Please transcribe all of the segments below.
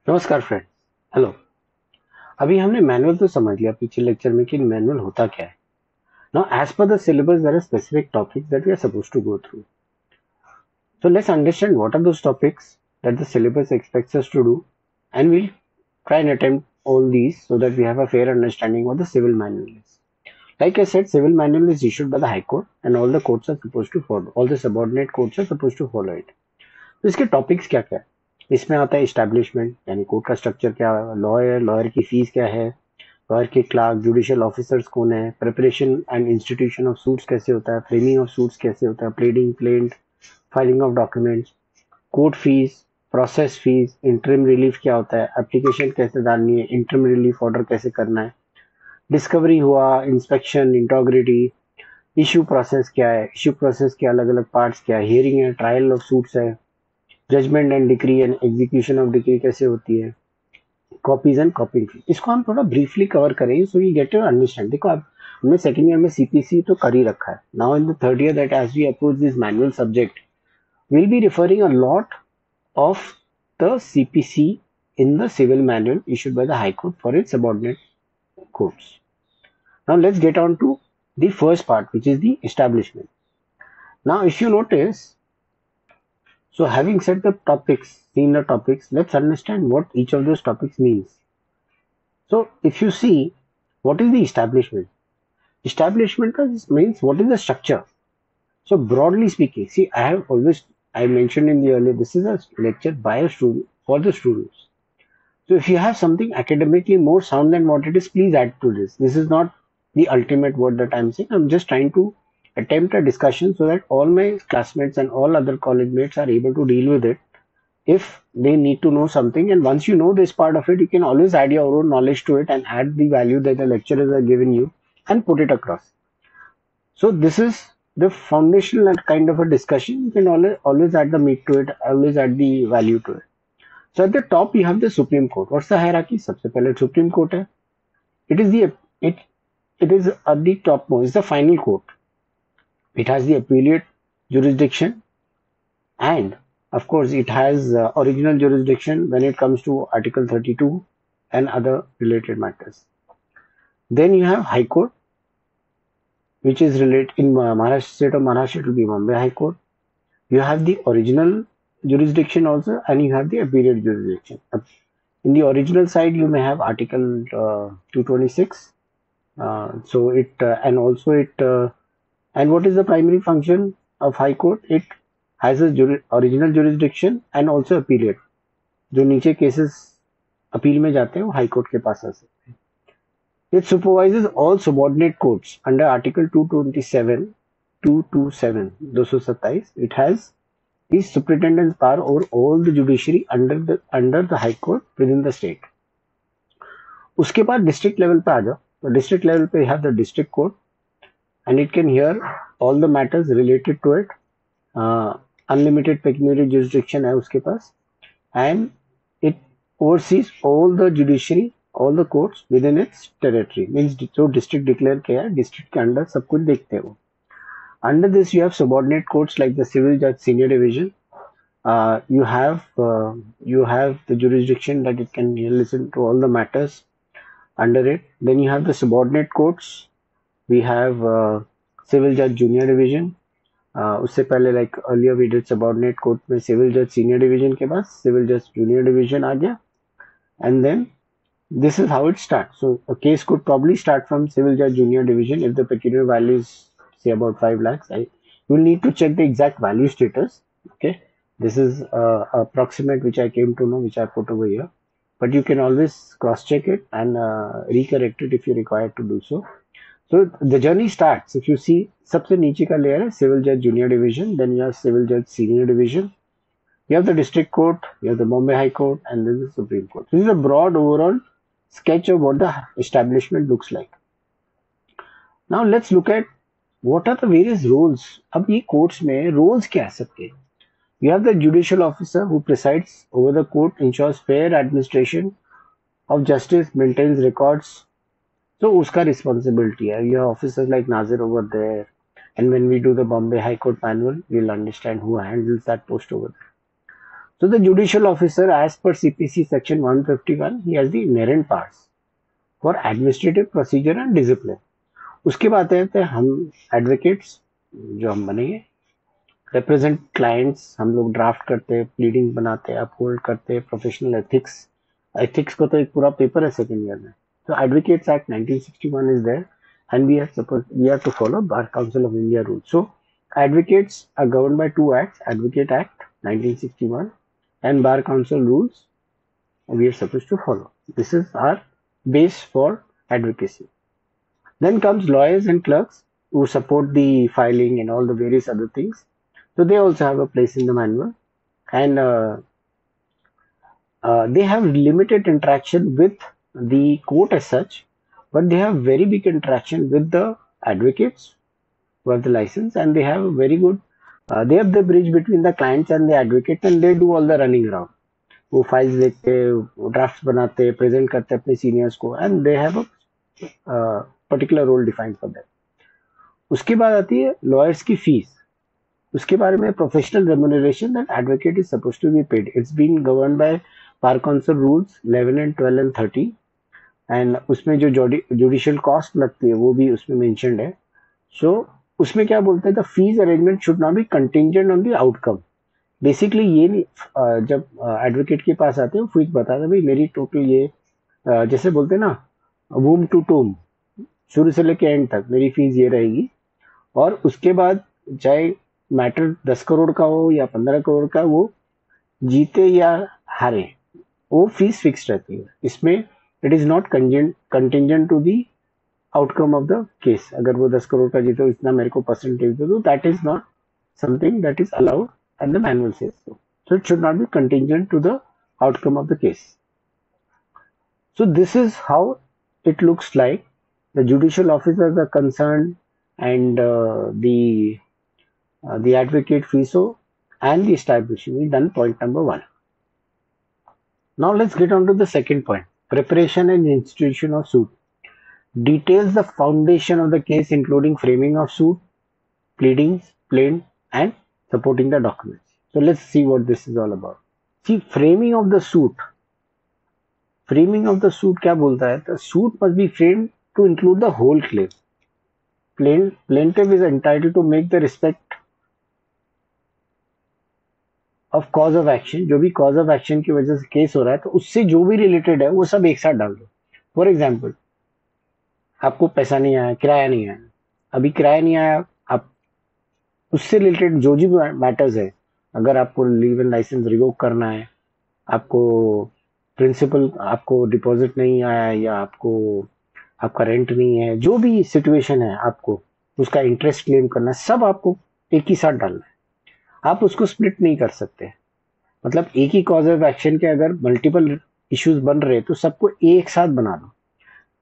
नमस्कार friend. Hello. अभी हमने मैनुअल तो समझ लिया पिछले लेक्चर में कि मैनुअल होता क्या है। Now as per the syllabus there are specific topics that we are supposed to go through. So let's understand what are those topics that the syllabus expects us to do and we'll try and attempt all these so that we have a fair understanding what the civil manual is. Like I said, civil manual is issued by the High Court and all the courts are supposed to follow. All the subordinate courts are supposed to follow it. तो इसके topics क्या क्या है? इसमें आता है establishment, यानी court का स्ट्रक्चर क्या है, लॉयर, लॉयर की फीस क्या है, लॉयर के क्लार्क, जुडिशियल ऑफिसर्स कौन है, preparation and institution of suits कैसे होता है, फ्रेमिंग ऑफ सूट्स कैसे होता है, pleading, plaint, filing of documents, court fees, process fees, interim relief क्या होता है, एप्लीकेशन कैसे डालनी है, इंटरिम रिलीफ ऑर्डर कैसे करना है, डिस्कवरी हुआ, इंस्पेक्शन, इंटोग्रिटी, इश्यू प्रोसेस क्या है, इश्यू प्रोसेस के अलग अलग पार्ट्स क्या है, हियरिंग है, ट्रायल ऑफ सूट्स है, judgment and decree and execution of decree कैसे होती है, कॉपीज एंड कॉपिंग फी। इसको हम थोड़ा ब्रीफली कवर करेंगे so you get to understand. देखो आप, हमने सेकंड ईयर में सीपीसी तो कर ही रखा है। Now in the third year that as we approach this manual subject we'll be referring a lot of the CPC in the civil manual issued by the High Court for its subordinate courts. Now let's get on to the first part, which is the establishment. Now if you notice, so having said the topics, seen the topics, let's understand what each of those topics means. So if you see, what is the establishment? Establishment means what is the structure. So broadly speaking, see, I mentioned in the earlier, this is a lecture by a student for the students. So if you have something academically more sound than what it is, please add to this. This is not the ultimate word that I'm saying. I'm just trying to attempt a discussion so that all my classmates and all other college mates are able to deal with it if they need to know something. And once you know this part of it, you can always add your own knowledge to it and add the value that the lecturers are giving you and put it across. So this is the foundational kind of a discussion. You can always add the meat to it, always add the value to it. So at the top you have the Supreme Court. What's the hierarchy? सबसे पहले Supreme Court है. It is it is at the topmost. It's the final court. It has the appellate jurisdiction, and of course it has original jurisdiction when it comes to Article 32 and other related matters. Then you have High Court, which is related in Maharashtra state of Maharashtra. It will be Bombay High Court. You have the original jurisdiction also, and you have the appellate jurisdiction. In the original side, you may have Article 226. So it and also it and what is the primary function of High Court? It has a original jurisdiction and also appellate. जो नीचे cases appeal में जाते हैं वो high court के पास आ सकते हैं. It supervises all subordinate courts under Article 227. 227. It has the superintendent's power over all the judiciary under the High Court within the state. उसके बाद district level पे आ जाओ. तो district level पे you have the district court and it can hear all the matters related to it. Unlimited pecuniary jurisdiction है उसके पास and it oversees all the judiciary, all the courts within its territory. Means जो district declare किया है district के अंदर सब कुछ देखते हैं वो. Under this you have subordinate courts like the civil judge senior division. You have the jurisdiction that it can listen to all the matters under it. Then you have the subordinate courts. We have civil judge junior division. उससे पहले like earlier we did subordinate court में civil judge senior division के बाद civil judge junior division आ गया. And then this is how it starts. So a case could probably start from civil judge junior division if the pecuniary value is say about 5 lakhs. You will need to check the exact value status. Okay, this is approximate which I came to know, which I put over here, but you can always cross check it and recorrect it if you require to do so. So the journey starts. If you see, सबसे नीचे का layer है civil judge junior division, then you have civil judge senior division, you have the district court, you have the Bombay High Court, and then the Supreme Court. This is a broad overall sketch of what the establishment looks like. Now let's look at what are the various roles. अब ये courts में roles क्या है सबके? You have the judicial officer who presides over the court, ensures fair administration of justice, maintains records. So उसका responsibility है. You have officers like Nazir over there, and when we do the Bombay High Court manual, we'll understand who handles that post over there. So the judicial officer, as per CPC section 151, he has the inherent powers for administrative procedure and discipline. उसके बाद आते हैं हम advocates, जो हम बनेंगे represent clients, हम लोग ड्राफ्ट करते हैं, प्लीडिंग बनाते हैं, अपहोल्ड करते हैं, प्रोफेशनल एथिक्स को तो एक पूरा पेपर है सेकेंड ईयर में. तो advocates act 1961 is there and we are to follow Bar Council of India rules. So advocates are governed by two acts, Advocate Act 1961 and Bar Council rules we are supposed to follow. This is our base for advocacy. Then comes lawyers and clerks who support the filing and all the various other things. So they also have a place in the manual, and they have limited interaction with the court as such, but they have very big interaction with the advocates who have the license, and they have very good, they have the bridge between the clients and the advocate, and they do all the running around. वो files देखते, drafts बनाते, present करते अपने seniors को, and they have a particular role defined for that. उसके बाद आती है लॉयर्स की फीस. उसके बारे में professional remuneration that advocate is supposed to be paid. It's been govern by bar council rules 11 and 12 and 13, and उसमें जो जुडिशियल कॉस्ट लगती है वो भी उसमें मेंशन्ड है. सो उसमें क्या बोलते हैं, the fees arrangement should not be contingent on the outcome. Basically ये नहीं, जब एडवोकेट के पास आते हैं फिर बताते हैं भाई मेरी टोटल ये, जैसे बोलते हैं ना, वूम टू टूम, शुरू से लेके एंड तक मेरी फीस ये रहेगी. और उसके बाद चाहे मैटर 10 करोड़ का हो या 15 करोड़ का, वो जीते या हारे वो फीस फिक्स रहती है. इसमें it is not contingent to the outcome of the case. अगर वो 10 करोड़ का जीते तो इतना मेरे को परसेंटेज दे दो, that is not something that is allowed and the manual says so. So it should not be contingent to the outcome of the case. So this is how it looks like. The judicial officers are concerned, and the advocate FISO and the establishment. We've done point number 1. Now let's get on to the second point. Preparation and institution of suit. Details the foundation of the case, including framing of suit, pleadings, plaint, and supporting the documents. So let's see what this is all about. See, framing of the suit. Framing of the suit क्या बोलता है? The suit must be framed to include the whole claim. Plaintiff is entitled to make the respect of cause of action. जो भी cause of action की वजह से case हो रहा है, तो उससे जो भी रिलेटेड है वो सब एक साथ डाल दो. फॉर एग्जाम्पल, आपको पैसा नहीं आया, किराया नहीं आया, अभी किराया नहीं आया, आप उससे रिलेटेड जो भी मैटर्स है, अगर आपको लीव एंड लाइसेंस रिवोक करना है, आपको प्रिंसिपल, आपको डिपॉजिट नहीं आया, या आपको आपका रेंट नहीं है, जो भी सिचुएशन है, आपको उसका इंटरेस्ट क्लेम करना है, सब आपको एक ही साथ डालना है. आप उसको स्प्लिट नहीं कर सकते. मतलब एक ही कॉज ऑफ एक्शन के अगर मल्टीपल इश्यूज बन रहे तो सबको एक साथ बना दो.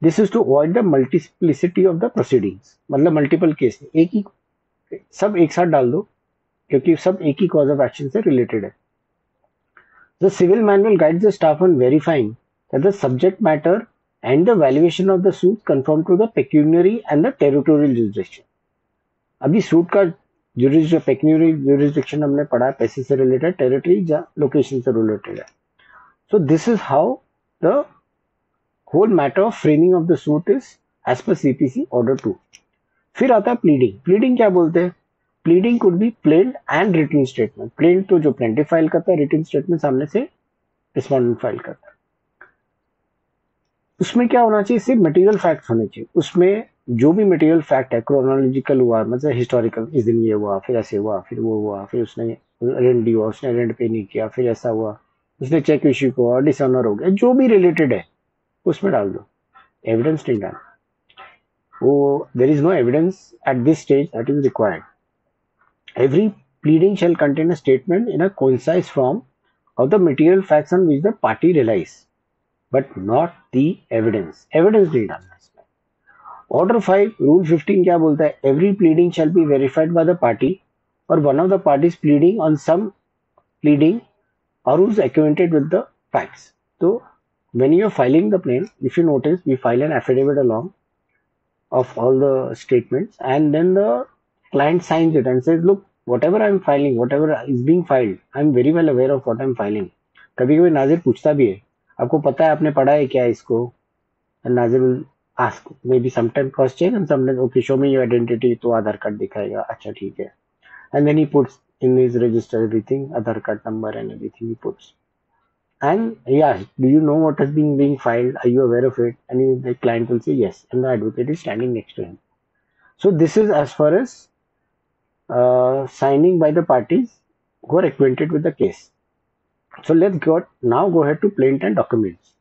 This is to avoid the multiplicity of the proceedings. मतलब मल्टीपल केस एक ही सब एक साथ डाल दो, क्योंकि सब एक ही कॉज ऑफ एक्शन से रिलेटेड है. The civil manual guides the staff on verifying that the subject matter and the valuation of the suit confirm to the pecuniary and the territorial jurisdiction. अभी सूट का pecuniary jurisdiction हमने पढ़ा, पैसे से related, territory या location से related है. So this is how the whole matter of framing of the suit is as per CPC order 2. फिर आता है प्लीडिंग. प्लीडिंग क्या बोलते हैं? Pleading could be plaint and written statement. Plaint तो जो प्लेंटिफ फाइल करता है, रिटन स्टेटमेंट सामने से रिस्पोंडेंट फाइल करता है. उसमें क्या होना चाहिए? सिर्फ मटेरियल फैक्ट होने चाहिए. उसमें जो भी मटेरियल फैक्ट है, क्रोनोलॉजिकल हुआ, मतलब हिस्टोरिकल, इस दिन ये हुआ, फिर ऐसे हुआ, फिर वो हुआ, फिर उसने रेंट दिया, उसने रेंट पे नहीं किया, फिर ऐसा हुआ, उसने चेक इश्यू हुआ, डिसऑनर हो गया, जो भी रिलेटेड है उसमें डाल दो. एविडेंस नहीं डालना. There is no evidence at this stage that is required. Every pleading shall contain a statement in a concise form of the material facts on which the party relies, but not the evidence. Evidence नहीं डालना इसमें. Order 5, Rule 15 क्या बोलता है? Every pleading shall be verified by the party or one of the parties pleading on some pleading or who is acquainted with the facts. So when you are filing the claim, if you notice, we file an affidavit along of all the statements, and then the client signs it and says, look, whatever I'm filing, whatever is being filed, I'm very well aware of what I'm filing. कभी कभी नाजिर पूछता भी है, आपको पता है आपने पढ़ा है क्या इसको, and नाजिर will ask maybe sometime cross check and sometimes okay show me your identity, तो आधार कार्ड दिखाएगा, अच्छा ठीक है, and then he puts in his register everything, Aadhaar card number and everything he puts. And yeah, do you know what is being filed? Are you aware of it? And the client will say yes, and the advocate is standing next to him. So this is as far as signing by the parties who are acquainted with the case. So let's now go ahead to plaint and documents.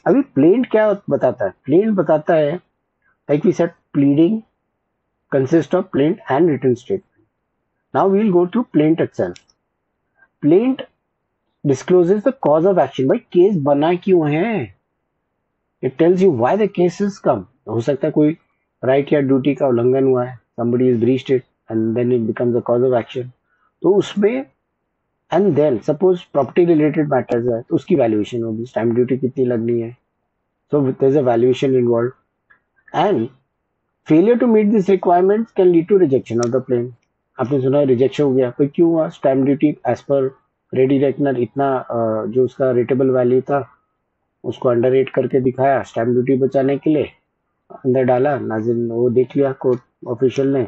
अभी plaint क्या बताता है? Plaint बताता है, like we said, pleading consists of plaint and written statement. Now we will go through plaint itself. Plaint discloses the cause of action. भाई case बना क्यों है? It tells you why the case has come. हो सकता है कोई right या duty का उल्लंघन हुआ है, somebody has breached it and then it becomes a cause of action. तो उसमें and then suppose property related matters है तो उसकी वैल्यूएशन होगी, स्टैम्प ड्यूटी कितनी लगनी है, so there is a valuation involved, and failure to meet these requirements can lead to rejection of the claim. आपने सुना है रिजेक्शन हो गया, कोई क्यों हुआ? Stamp duty as per ready reckoner इतना जो उसका रेटेबल वैल्यू था उसको अंडर रेट करके दिखाया स्टैम्प ड्यूटी बचाने के लिए, अंदर डाला, नाज़िर वो देख लिया, कोर्ट ऑफिशियल ने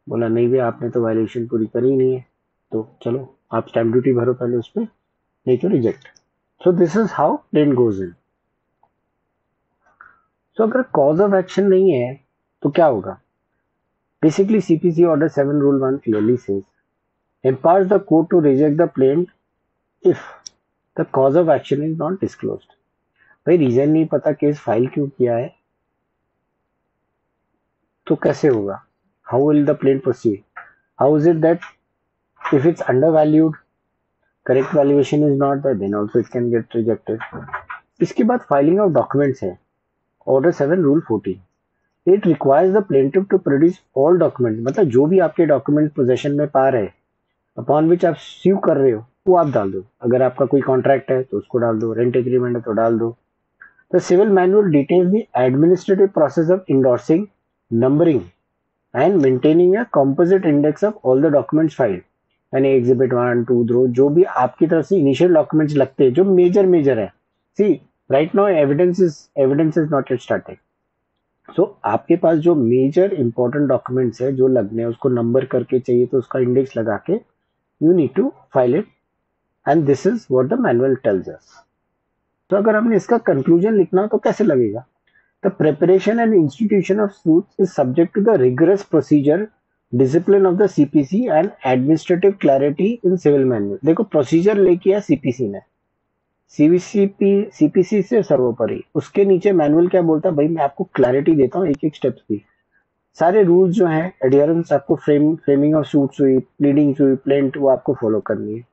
बोला नहीं भैया आपने तो वैल्यूएशन पूरी करी ही नहीं है, तो चलो आप स्टैम्प ड्यूटी भरो पहले उस पर, नहीं तो reject. So this is how plaint goes in. So अगर कॉज ऑफ एक्शन नहीं है तो क्या होगा? Basically CPC order 7 rule 1 clearly says empowers the court to reject the plaint if the cause of action is not disclosed. भाई reason नहीं पता case file क्यों किया है तो कैसे होगा? How will the plaint proceed? How is it that if it's undervalued, correct valuation is not there, then also it can get rejected. इसके बाद फाइलिंग ऑफ डॉक्यूमेंट्स है. Order 7 rule 14. It requires the plaintiff to produce all documents, मतलब जो भी आपके document possession में पा रहे अपॉन विच आप स्यू कर रहे हो वो आप डाल दो. अगर आपका कोई कॉन्ट्रैक्ट है तो उसको डाल दो, रेंट एग्रीमेंट है तो डाल दो. The civil manual details the administrative process of endorsing, numbering and maintaining a composite index of all the documents filed, यानी एग्जिबिट 1, 2, 3 जो भी आपकी तरफ से इनिशियल डॉक्यूमेंट्स लगते हैं जो मेजर है. See right now evidence is not yet started. So आपके पास जो मेजर इंपॉर्टेंट डॉक्यूमेंट्स है जो लगने हैं उसको नंबर करके चाहिए तो उसका इंडेक्स लगा के you need to file it, and this is what the manual tells us. तो अगर हमने इसका कंक्लूजन लिखना हो तो कैसे लगेगा? The preparation and institution of suits is subject to the rigorous procedure, discipline of the CPC and administrative clarity in civil manual. देखो प्रोसीजर लेके है सीपीसी ने, सीपीसी से सर्वोपरि, उसके नीचे मैनुअल क्या बोलता है? भाई मैं आपको क्लैरिटी देता हूँ एक एक स्टेप्स की, सारे रूल्स जो हैं एडियरेंस आपको फ्रेमिंग ऑफ सूट्स हुई, प्लीडिंग हुई, प्लेंट वो आपको फॉलो करनी है,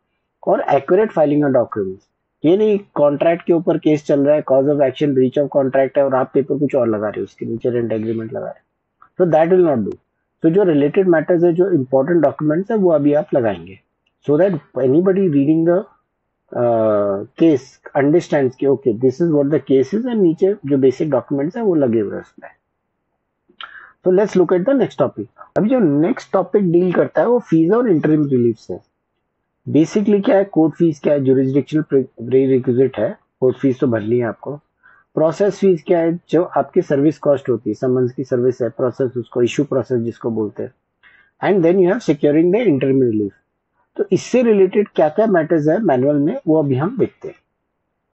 और एक्यूरेट फाइलिंग ऑफ डॉक्यूमेंट्स. ये नहीं कॉन्ट्रैक्ट के ऊपर केस चल रहा है, cause of action breach of contract है और आप पेपर कुछ और लगा रहे हो, उसके नीचे रेंट एग्रीमेंट लगा रहे हो, तो दैट विल नॉट डू. तो जो रिलेटेड मैटर्स है, जो इंपॉर्टेंट डॉक्यूमेंट्स है वो अभी आप लगाएंगे, so that anybody reading the case understands कि okay this is what the case is, and नीचे जो बेसिक डॉक्यूमेंट्स है वो लगे हुए उसमें. तो let's look at the next topic. अभी जो नेक्स्ट टॉपिक डील करता है वो फीस और इंटरिम रिलीफ से. बेसिकली क्या है? कोर्ट फीस क्या है? जुरिस्डिक्शनल प्रीरिक्विजिट है, कोर्ट फीस तो भरनी है आपको. प्रोसेस फीस क्या है? जो आपकी सर्विस कॉस्ट होती है, समन्स की सर्विस है, प्रोसेस उसको इशू प्रोसेस जिसको बोलते हैं. And then you have securing the interim relief. तो इससे रिलेटेड क्या क्या मैटर्स है मैनुअल में वो अभी हम देखते हैं.